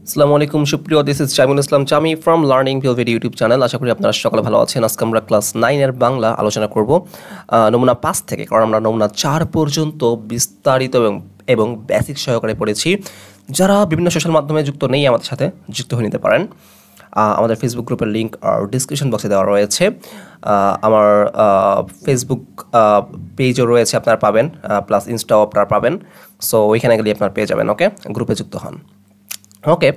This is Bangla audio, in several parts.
আসসালামু আলাইকুম সুপ্রিয়, this is Jamil Islam Chami from learning পিওভিড ইউটিউব চ্যানেল। আশা করি আপনারা সকলে ভালো আছেন। আজকে আমরা ক্লাস 9 এর বাংলা আলোচনা করব নমুনা 5 থেকে, কারণ আমরা নমুনা 4 পর্যন্ত বিস্তারিত এবং বেসিক সহকারে পড়েছি। যারা বিভিন্ন সোশ্যাল মাধ্যমে যুক্ত নেই, আমাদের সাথে যুক্ত হয়ে নিতে পারেন। আমাদের ফেসবুক গ্রুপের লিঙ্ক আর ডিসক্রিপশন বক্সে দেওয়া রয়েছে। আমার ফেসবুক পেজও রয়েছে, আপনারা পাবেন, প্লাস ইনস্টাও আপনারা পাবেন। সো ওইখানে গেলে আপনারা পেয়ে যাবেন। ওকে, গ্রুপে যুক্ত হন। ওকে,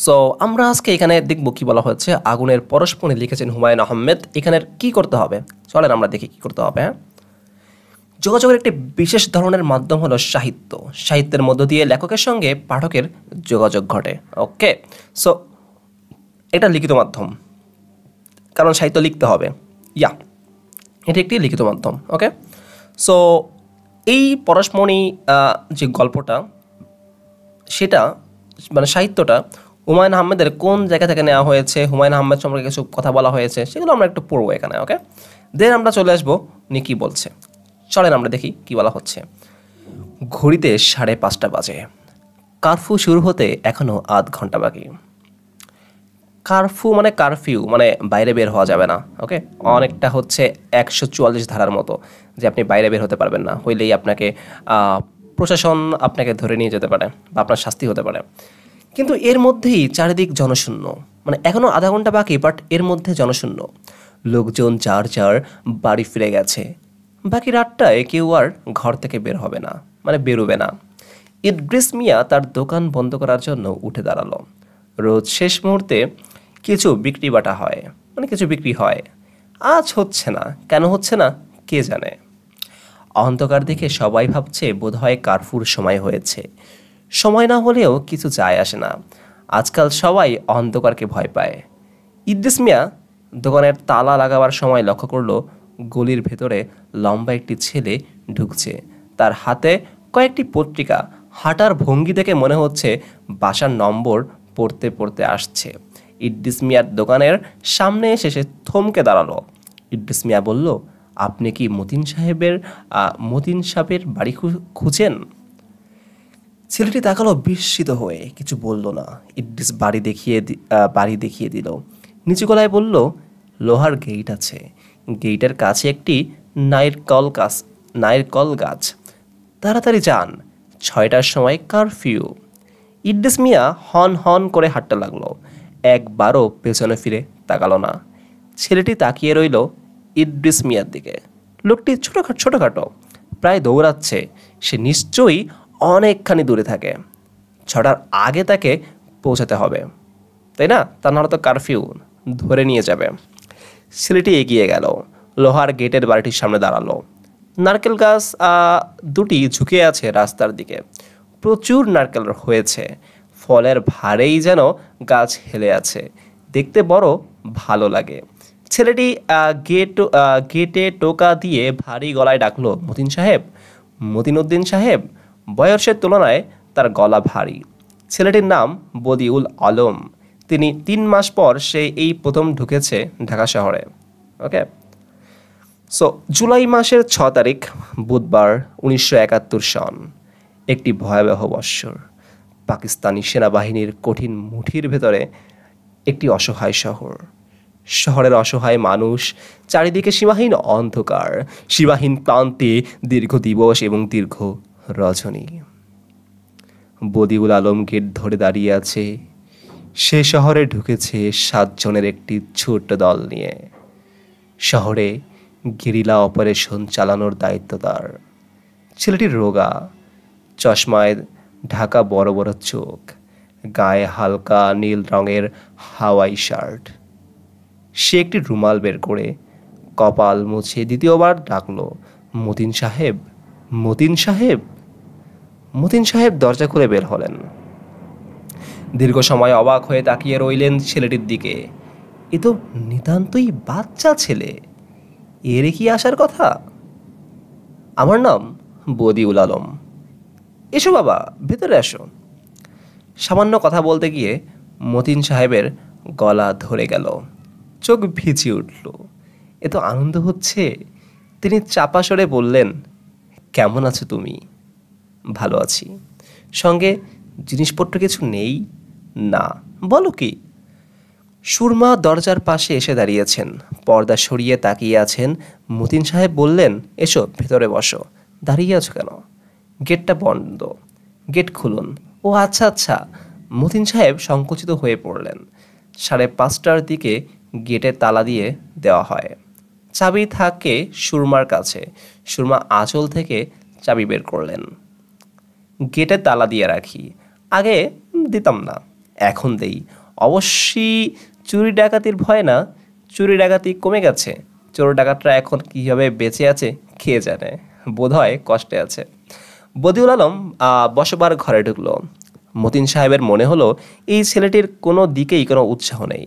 সো আমরা আজকে এখানে দেখব কি বলা হয়েছে। আগুনের পরশমণি লিখেছেন হুমায়ুন আহমেদ। এখানের কি করতে হবে, চলেন আমরা দেখি কি করতে হবে। যোগাযোগের একটি বিশেষ ধরনের মাধ্যম হলো সাহিত্য। সাহিত্যের মধ্য দিয়ে লেখকের সঙ্গে পাঠকের যোগাযোগ ঘটে। ওকে, সো এটা লিখিত মাধ্যম, কারণ সাহিত্য লিখতে হবে। এটি একটি লিখিত মাধ্যম। ওকে, সো এই পরশমণি যে গল্পটা, সেটা মানে সাহিত্যটা হুমায়ুন আহমেদের কোন জায়গা থেকে নেওয়া হয়েছে, হুমায়ুন আহমেদ সম্পর্কে কিছু কথা বলা হয়েছে, সেগুলো আমরা একটু পড়বো এখানে। ওকে, দেন আমরা চলে আসবো উনি কী বলছে। চলেন আমরা দেখি কি বলা হচ্ছে। ঘড়িতে 5:30 বাজে। কারফিউ শুরু হতে এখনও আধ ঘন্টা বাকি। কারফিউ মানে বাইরে বের হওয়া যাবে না। ওকে, অনেকটা হচ্ছে 144 ধারার মতো, যে আপনি বাইরে বের হতে পারবেন না, হইলেই আপনাকে প্রশাসন আপনাকে ধরে নিয়ে যেতে পারে বা আপনার শাস্তি হতে পারে। কিন্তু এর মধ্যেই চারিদিক জনশূন্য, মানে এখনও আধা ঘন্টা বাকি, বাট এর মধ্যে জনশূন্য। লোকজন যার যার বাড়ি ফিরে গেছে। বাকি রাতটায় কেউ আর ঘর থেকে বের হবে না, মানে বেরোবে না। ইদ্রিস মিয়া তার দোকান বন্ধ করার জন্য উঠে দাঁড়ালো। রোজ শেষ মুহূর্তে কিছু বিক্রি বাটা হয়, মানে কিছু বিক্রি হয়। আজ হচ্ছে না, কেন হচ্ছে না কে জানে। অন্ধকার দেখে সবাই ভাবছে বোধহয় কারফিউর সময় হয়েছে। সময় না হলেও কিছু যায় আসে না, আজকাল সবাই অন্ধকারকে ভয় পায়। ইদ্রিস মিয়া দোকানের তালা লাগাবার সময় লক্ষ্য করলো গলির ভেতরে লম্বা একটি ছেলে ঢুকছে। তার হাতে কয়েকটি পত্রিকা। হাঁটার ভঙ্গি দেখে মনে হচ্ছে বাসার নম্বর পড়তে পড়তে আসছে। ইদ্রিস মিয়ার দোকানের সামনে এসে সে থমকে দাঁড়ালো। ইদ্রিস মিয়া বলল, আপনি কি মতিন সাহেবের বাড়ি খুঁজেন? ছেলেটি তাকালো বিস্মিত হয়ে, কিছু বলল না। ইদ্রিস বাড়ি দেখিয়ে দিল। নিচু গলায় বলল, লোহার গেট আছে, গেটের কাছে একটি নারকল গাছ। তাড়াতাড়ি যান, 6টার সময় কারফিউ। ইদ্রিস মিয়া হন হন করে হাঁটতে লাগলো। একবারও পেছনে ফিরে তাকালো না। ছেলেটি তাকিয়ে রইল ইদ্রিস মিয়ার দিকে। লোকটি ছোটোখাটো, প্রায় দৌড়াচ্ছে। সে নিশ্চয়ই অনেকখানি দূরে থাকে। 6টার আগে তাকে পৌঁছাতে হবে, তাই না? তা নাহলে তো কারফিউ ধরে নিয়ে যাবে। ছেলেটি এগিয়ে গেল, লোহার গেটের বাড়িটির সামনে দাঁড়ালো। নারকেল গাছ দুটি ঝুঁকে আছে রাস্তার দিকে। প্রচুর নারকেল হয়েছে, ফলের ভারেই যেন গাছ হেলে আছে। দেখতে বড় ভালো লাগে। ছেলেটি গেটে টোকা দিয়ে ভারী গলায় ডাকলো, মতিনুদ্দিন সাহেব। বয়সের তুলনায় তার গলা ভারী। ছেলেটির নাম বদিউল আলম। 3 মাস পর সে এই প্রথম ঢুকেছে ঢাকা শহরে। ওকে, সো জুলাই মাসের 6 তারিখ বুধবার 1971 সন। একটি ভয়াবহ বৎসর। পাকিস্তানি সেনাবাহিনীর কঠিন মুঠির ভেতরে একটি অসহায় শহর। শহরের অসহায় মানুষ, চারিদিকে সীমাহীন অন্ধকার, সীমাহীন ক্লান্তি, দীর্ঘ দিবস এবং দীর্ঘ রজনী। বদিউল আলম গেট ধরে দাঁড়িয়ে আছে। সে শহরে ঢুকেছে 7 জনের একটি ছোট্ট দল নিয়ে। শহরে গেরিলা অপারেশন চালানোর দায়িত্ব তার। ছেলেটির রোগা, চশমায় ঢাকা বড় বড় চোখ, গায়ে হালকা নীল রঙের হাওয়াই শার্ট। সে একটি রুমাল বের করে কপাল মুছে দ্বিতীয়বার ডাকলো, মতিন সাহেব, মতিন সাহেব। মতিন সাহেব দরজা খুলে বের হলেন। দীর্ঘ সময় অবাক হয়ে তাকিয়ে রইলেন ছেলেটির দিকে। এ তো নিতান্তই বাচ্চা ছেলে, এর কি আসার কথা? আমার নাম বদিউল আলম। এসো বাবা, ভেতরে আসো। সামান্য কথা বলতে গিয়ে মতিন সাহেবের গলা ধরে গেল, চোখ ভিজে উঠল। এ তো আনন্দ হচ্ছে। তিনি চাপা স্বরে বললেন, কেমন আছো তুমি? ভালো আছি। সঙ্গে জিনিসপত্র কিছু নেই? না। বলো কি? সুরমা দরজার পাশে এসে দাঁড়িয়েছেন, পর্দা সরিয়ে তাকিয়ে আছেন। মতিন সাহেব বললেন, এসো ভেতরে বসো। দাঁড়িয়ে আছো কেন? গেটটা বন্ধ, গেট খুলুন। ও আচ্ছা আচ্ছা। মতিন সাহেব সংকুচিত হয়ে পড়লেন। 5:30টার দিকে গেটে তালা দিয়ে দেওয়া হয়। চাবি থাকে সুরমার কাছে। সুরমা আঁচল থেকে চাবি বের করলেন। গেটে তালা দিয়ে রাখি। আগে দিতাম না, এখন দেই। অবশ্যই চুরি ডাকাতির ভয় না, চুরি ডাকাতি কমে গেছে। চোর ডাকাতরা এখন কীভাবে বেঁচে আছে কে জানে, বোধহয় কষ্টে আছে। বদিউল আলম বসবার ঘরে ঢুকলো। মতিন সাহেবের মনে হলো এই ছেলেটির কোনো দিকেই কোনো উৎসাহ নেই।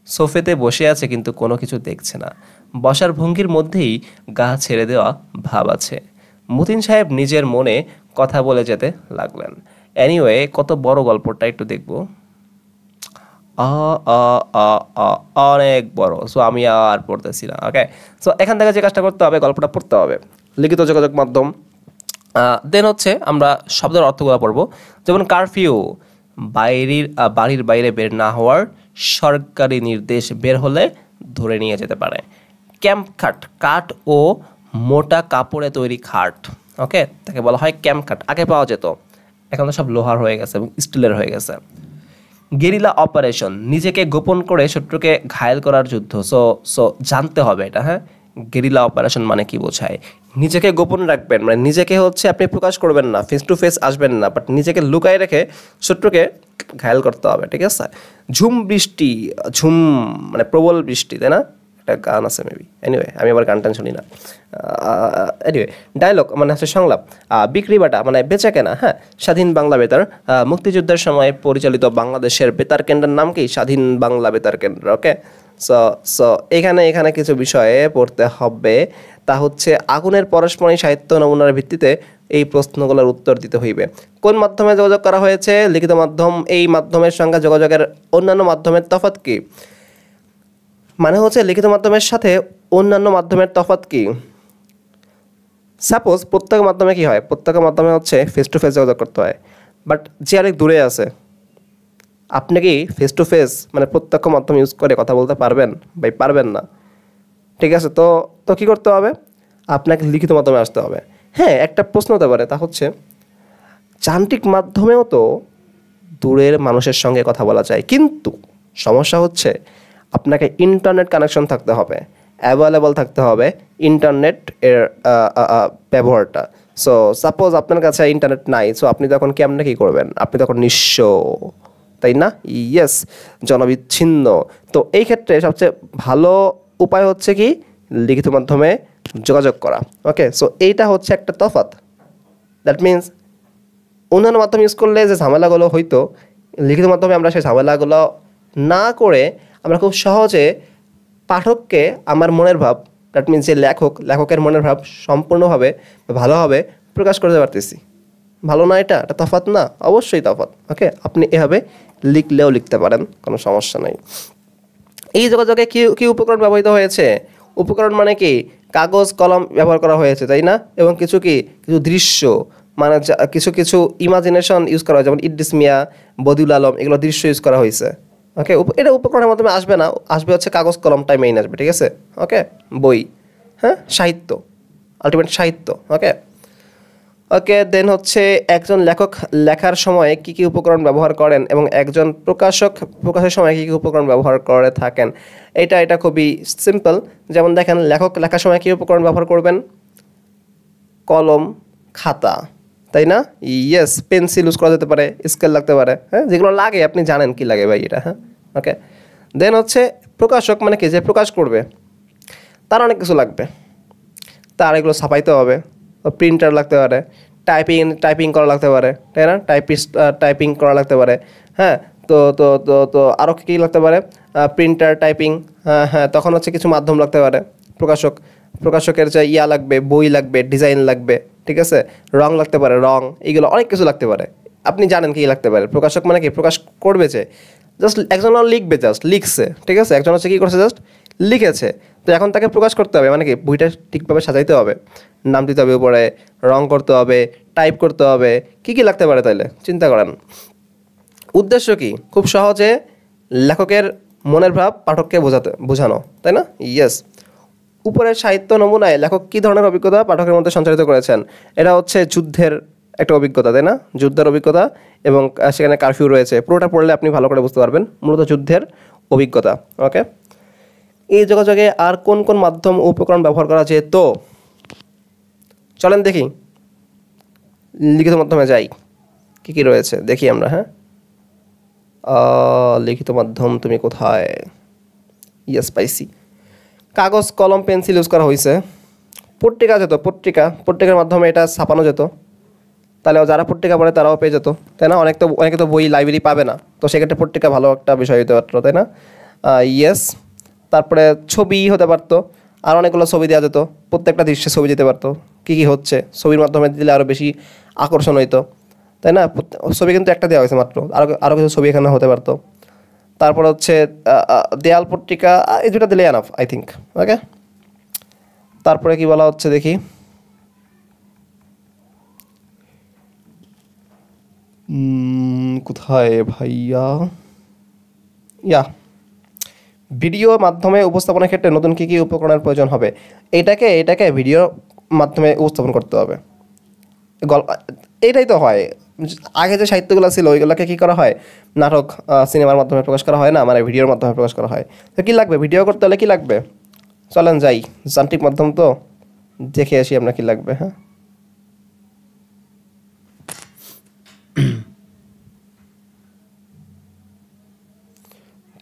সোফেতে বসে আছে কিন্তু কোনো কিছু দেখছে না। বসার ভঙ্গির মধ্যেই গা ছেড়ে দেওয়া ভাব আছে। মতিন সাহেব নিজের মনে কথা বলে যেতে লাগলেন। এনিওয়ে, কত বড় গল্পটা একটু দেখব। আ আ আ আ অনেক বড়, সো আমি আর পড়তেছি না। ওকে, সো এখান থেকে যে কাজটা করতে হবে, গল্পটা পড়তে হবে। লিখিত যোগাযোগ মাধ্যম। দেন হচ্ছে আমরা শব্দের অর্থগুলো পড়ব। যেমন কারফিউ, বাড়ির বাইরে বের না হওয়ার সরকারি নির্দেশ, বের হলে ধরে নিয়ে যেতে পারে। ক্যাম্প খাট, কাঠ ও মোটা কাপড়ে তৈরি খাট। ওকে, তাকে বলা হয় ক্যাম্প খাট। আগে পাওয়া যেত, এখন তো সব লোহার হয়ে গেছে এবং স্টিলের হয়ে গেছে। গেরিলা অপারেশন, নিজেকে গোপন করে শত্রুকে ঘায়েল করার যুদ্ধ। সো সো জানতে হবে এটা। হ্যাঁ, গেরিলা অপারেশন মানে কি বোঝায়? নিজেকে গোপন রাখবেন, মানে নিজেকে হচ্ছে আপনি প্রকাশ করবেন না, ফেস টু ফেস আসবেন না, বাট নিজেকে লুকায় রেখে শত্রুকে ঘায়েল করতে হবে। ঠিক আছে। ঝুম বৃষ্টি, ঝুম মানে প্রবল বৃষ্টি, তাই না? একটা গান আছে মেবি। এনিওয়ে, আমি আবার গান টান শুনি না। এনিওয়ে, ডায়লগ মানে হচ্ছে সংলাপ। বিক্রি বাটা মানে বেচা কেনা। হ্যাঁ, স্বাধীন বাংলা বেতার, মুক্তিযুদ্ধের সময় পরিচালিত বাংলাদেশের বেতার কেন্দ্রের নাম কি? স্বাধীন বাংলা বেতার কেন্দ্র। ওকে, সো সো এখানে কিছু বিষয়ে পড়তে হবে। তা হচ্ছে আগুনের পরস্পরই সাহিত্য নমুনার ভিত্তিতে এই প্রশ্নগুলোর উত্তর দিতে হইবে। কোন মাধ্যমে যোগাযোগ করা হয়েছে? লিখিত মাধ্যম। এই মাধ্যমের সঙ্গে যোগাযোগের অন্যান্য মাধ্যমের তফাৎ কি? মানে হচ্ছে লিখিত মাধ্যমের সাথে অন্যান্য মাধ্যমের তফাৎ কি? সাপোজ প্রত্যেক মাধ্যমে কি হয়? প্রত্যেক মাধ্যমে হচ্ছে ফেস টু ফেস যোগাযোগ করতে হয়, বাট যে অনেক দূরে আছে, আপনি কি ফেস টু ফেস মানে প্রত্যক্ষ মাধ্যম ইউজ করে কথা বলতে পারবেন? ভাই পারবেন না। ঠিক আছে, তো তো কী করতে হবে? আপনাকে লিখিত মাধ্যমে আসতে হবে। হ্যাঁ, একটা প্রশ্ন হতে পারে, তা হচ্ছে যান্ত্রিক মাধ্যমেও তো দূরের মানুষের সঙ্গে কথা বলা যায়, কিন্তু সমস্যা হচ্ছে আপনাকে ইন্টারনেট কানেকশন থাকতে হবে, অ্যাভেলেবল থাকতে হবে ইন্টারনেট এর ব্যবহারটা। সো সাপোজ আপনার কাছে ইন্টারনেট নাই, সো আপনি তখন কেমনে কী করবেন? আপনি তখন নিঃস্ব, তাই না? ইয়েস, জনবিচ্ছিন্ন। তো এই ক্ষেত্রে সবচেয়ে ভালো উপায় হচ্ছে কি? লিখিত মাধ্যমে যোগাযোগ করা। ওকে, সো এইটা হচ্ছে একটা তফাৎ। দ্যাট মিনস অন্যান্য মাধ্যম ইউজ করলে যে ঝামেলাগুলো হইতো, লিখিত মাধ্যমে আমরা সেই ঝামেলাগুলো না করে আমরা খুব সহজে পাঠককে আমার মনের ভাব, দ্যাট মিনস যে লেখকের মনের ভাব সম্পূর্ণভাবে ভালোভাবে প্রকাশ করতে পারতেছি। ভালো না? এটা তফাৎ না? অবশ্যই তফাৎ। ওকে, আপনি এভাবে লিখলেও লিখতে পারেন, কোনো সমস্যা নেই। এই যোগাযোগে কি কি উপকরণ ব্যবহৃত হয়েছে? উপকরণ মানে কি? কাগজ কলম ব্যবহার করা হয়েছে, তাই না? এবং কিছু দৃশ্য, মানে কিছু ইমাজিনেশন ইউজ করা হয়, যেমন ইদ্রিস মিয়া, বদিউল আলম, এগুলো দৃশ্য ইউজ করা হয়েছে। ওকে, এটা উপকরণের মাধ্যমে আসবে না, আসবে হচ্ছে কাগজ কলমটাই মেইন আসবে। ঠিক আছে। ওকে, বই, হ্যাঁ, সাহিত্য, আলটিমেট সাহিত্য। ওকে ওকে দেন হচ্ছে একজন লেখক লেখার সময় কী কী উপকরণ ব্যবহার করেন এবং একজন প্রকাশক প্রকাশের সময় কী কী উপকরণ ব্যবহার করে থাকেন? এটা খুবই সিম্পল। যেমন দেখেন, লেখক লেখার সময় কী উপকরণ ব্যবহার করবেন? কলম, খাতা, তাই না? ইয়েস, পেন্সিল ইউজ করা যেতে পারে, স্কেল লাগতে পারে। হ্যাঁ, যেগুলো লাগে আপনি জানেন কি লাগে ভাই এটা। হ্যাঁ, ওকে দেন হচ্ছে প্রকাশক মানে কি? যে প্রকাশ করবে, তার অনেক কিছু লাগবে। তার এগুলো ছাপাইতে হবে, প্রিন্টার লাগতে পারে, টাইপিং করা লাগতে পারে, তাই না? টাইপিং করা লাগতে পারে। হ্যাঁ, তো তো তো তো আরও কী লাগতে পারে? Printer, typing. হ্যাঁ, তখন হচ্ছে কিছু মাধ্যম লাগতে পারে। প্রকাশকের যে লাগবে, বই লাগবে, ডিজাইন লাগবে, ঠিক আছে, রং লাগতে পারে, এইগুলো অনেক কিছু লাগতে পারে। আপনি জানেন কি লাগতে পারে? প্রকাশক মানে কি? প্রকাশ করবে যে জাস্ট একজন লিখবে, জাস্ট লিখছে, ঠিক আছে। একজন হচ্ছে কী করছে? জাস্ট লিখেছে। তো এখন তাকে প্রকাশ করতে হবে, মানে কি? বইটা ঠিকভাবে সাজাইতে হবে, নাম দিতে হবে উপরে, রং করতে হবে, টাইপ করতে হবে, কী লাগতে পারে তাইলে চিন্তা করেন। উদ্দেশ্য কি? খুব সহজে লেখকের মনের ভাব পাঠককে বোঝানো, তাই না? ইয়েস। উপরের সাহিত্য নমুনায় লেখক কী ধরনের অভিজ্ঞতা পাঠকের মধ্যে সঞ্চারিত করেছেন? এটা হচ্ছে যুদ্ধের একটা অভিজ্ঞতা, তাই না? যুদ্ধের অভিজ্ঞতা এবং সেখানে কারফিউ রয়েছে। পুরোটা পড়লে আপনি ভালো করে বুঝতে পারবেন। মূলত যুদ্ধের অভিজ্ঞতা। ওকে, এই যোগাযোগে আর কোন কোন মাধ্যম ও উপকরণ ব্যবহার করা যেত? চলেন দেখি, লিখিত মাধ্যমে যাই, কী কী রয়েছে দেখি আমরা। হ্যাঁ, লিখিত মাধ্যম তুমি কোথায়? ইয়েস, পাইছি। কাগজ, কলম, পেন্সিল ইউজ করা হয়েছে। পত্রিকা যেত, পত্রিকার মাধ্যমে এটা ছাপানো যেত, তাহলে যারা পত্রিকা পড়ে তারাও পেয়ে যেত, তাই না? অনেকে তো বই লাইব্রেরি পাবে না, তো সেক্ষেত্রে পত্রিকা ভালো একটা বিষয় হতে পারতো, তাই না? ইয়েস। তারপরে ছবি হতে পারতো, আর অনেকগুলো ছবি দেওয়া যেত, প্রত্যেকটা দৃশ্যে ছবি দিতে পারতো, কী কী হচ্ছে ছবির মাধ্যমে দিলে আরও বেশি আকর্ষণ হইতো, তাই না? ছবি কিন্তু একটা দেওয়া হয়েছে মাত্র, আরও কিছু ছবি এখানে হতে পারতো। তারপর হচ্ছে দেয়াল পত্রিকা, এই দুটো দিলে এনাফ আই থিঙ্ক। ওকে, তারপরে কি বলা হচ্ছে দেখি। কোথায় ভাইয়া? ভিডিও মাধ্যমে উপস্থাপনের ক্ষেত্রে নতুন কী কী উপকরণের প্রয়োজন হবে? এটাকে ভিডিও মাধ্যমে উপস্থাপন করতে হবে। এইটাই তো হয়। আগে যে সাহিত্যগুলো ছিল ওইগুলোকে কী করা হয়? নাটক, সিনেমার মাধ্যমে প্রকাশ করা হয় না, মানে ভিডিওর মাধ্যমে প্রকাশ করা হয়। তো কী লাগবে? ভিডিও করতে হলে কী লাগবে? চলেন যাই, যান্ত্রিক মাধ্যম তো দেখে আসি আপনার কী লাগবে। হ্যাঁ,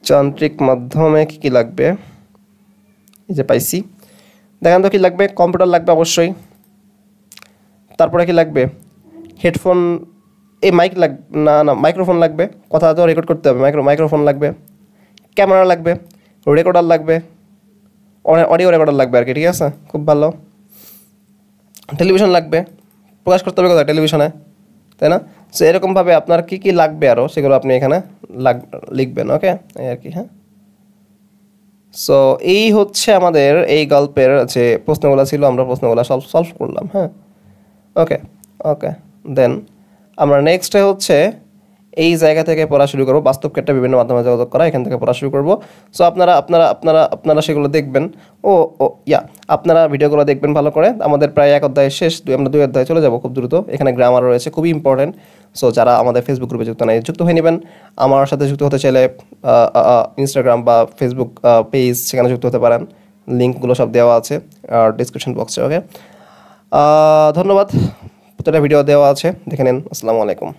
যান্ত্রিক মাধ্যমে কী কী লাগবে? এই যে পাইছি, দেখেন তো কী লাগবে। কম্পিউটার লাগবে অবশ্যই। তারপরে কি লাগবে? হেডফোন, এই মাইক্রোফোন লাগবে, কথা তো রেকর্ড করতে হবে, মাইক্রোফোন লাগবে। ক্যামেরা লাগবে, রেকর্ডার লাগবে, অডিও রেকর্ডার লাগবে আর কি, ঠিক আছে? খুব ভালো। টেলিভিশন লাগবে, প্রকাশ করতে হবে কোথায়? টেলিভিশনে, তাই না? সো এরকমভাবে আপনার কী কী লাগবে আরও সেগুলো আপনি এখানে লিখবেন। ওকে, এই আর কি। হ্যাঁ, সো এই হচ্ছে আমাদের এই গল্পের যে প্রশ্নগুলো ছিল, আমরা প্রশ্নগুলো সলভ করলাম। হ্যাঁ, ওকে ওকে। দেন আমরা নেক্সটে হচ্ছে এই জায়গা থেকে পড়া শুরু করবো, বাস্তব ক্ষেত্রে বিভিন্ন মাধ্যমে যোগাযোগ করা, এখান থেকে পড়া শুরু করবো। সো আপনারা সেগুলো দেখবেন। আপনারা ভিডিওগুলো দেখবেন ভালো করে। আমাদের প্রায় এক অধ্যায় শেষ, আমরা 2 অধ্যায়ে চলে যাবো খুব দ্রুত। এখানে গ্রামার রয়েছে, খুবই ইম্পর্টেন্ট। সো যারা আমাদের ফেসবুক গ্রুপে যুক্ত নাই, যুক্ত হয়ে নেবেন। আমার সাথে যুক্ত হতে চাইলে ইনস্টাগ্রাম বা ফেসবুক পেজ, সেখানে যুক্ত হতে পারেন। লিঙ্কগুলো সব দেওয়া আছে আর ডিসক্রিপশন বক্সে। ওকে, ধন্যবাদ। প্রতিটা ভিডিও দেওয়া আছে, দেখে নিন। আসসালামু আলাইকুম।